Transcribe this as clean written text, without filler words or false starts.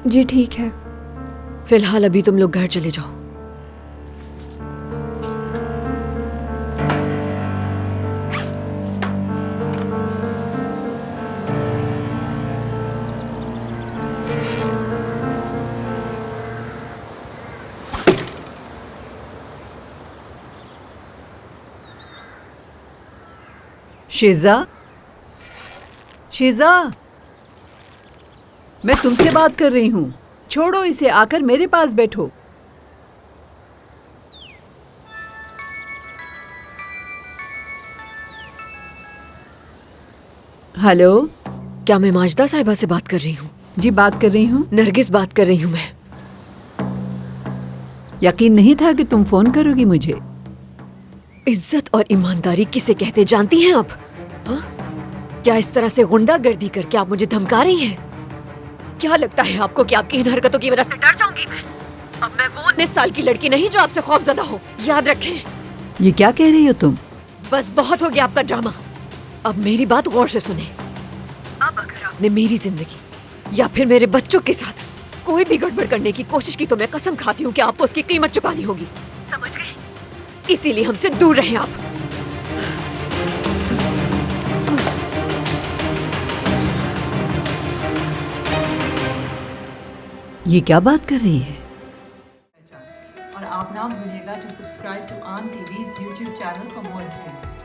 जी ठीक है। फिलहाल अभी तुम लोग घर चले जाओ। शीज़ा, शीज़ा, मैं तुमसे बात कर रही हूँ। छोड़ो इसे, आकर मेरे पास बैठो। हेलो। क्या मैं माजदा साहिबा से बात कर रही हूँ? जी बात कर रही हूँ। नरगिस बात कर रही हूँ मैं। यकीन नहीं था कि तुम फोन करोगी मुझे। इज्जत और ईमानदारी किसे कहते जानती हैं आप? हाँ? क्या इस तरह से गुंडागर्दी करके आप मुझे धमका रही हैं? क्या लगता है आपको कि आपकी इन हरकतों की वजह से डर जाऊंगी मैं? अब मैं वो 19 साल की लड़की नहीं जो आपसे खौफजदा हो, याद रखें। ये क्या कह रही हो तुम? बस बहुत हो गया आपका ड्रामा। अब मेरी बात गौर से सुने। अब अगर आपने मेरी जिंदगी या फिर मेरे बच्चों के साथ कोई भी गड़बड़ करने की कोशिश की तो मैं कसम खाती हूँ कि आपको उसकी कीमत चुकानी होगी। समझ गए? इसीलिए हमसे दूर रहें आप। ये क्या बात कर रही है? और आप ना भूलिएगा टू सब्सक्राइब टू आन TVs YouTube channel for more details.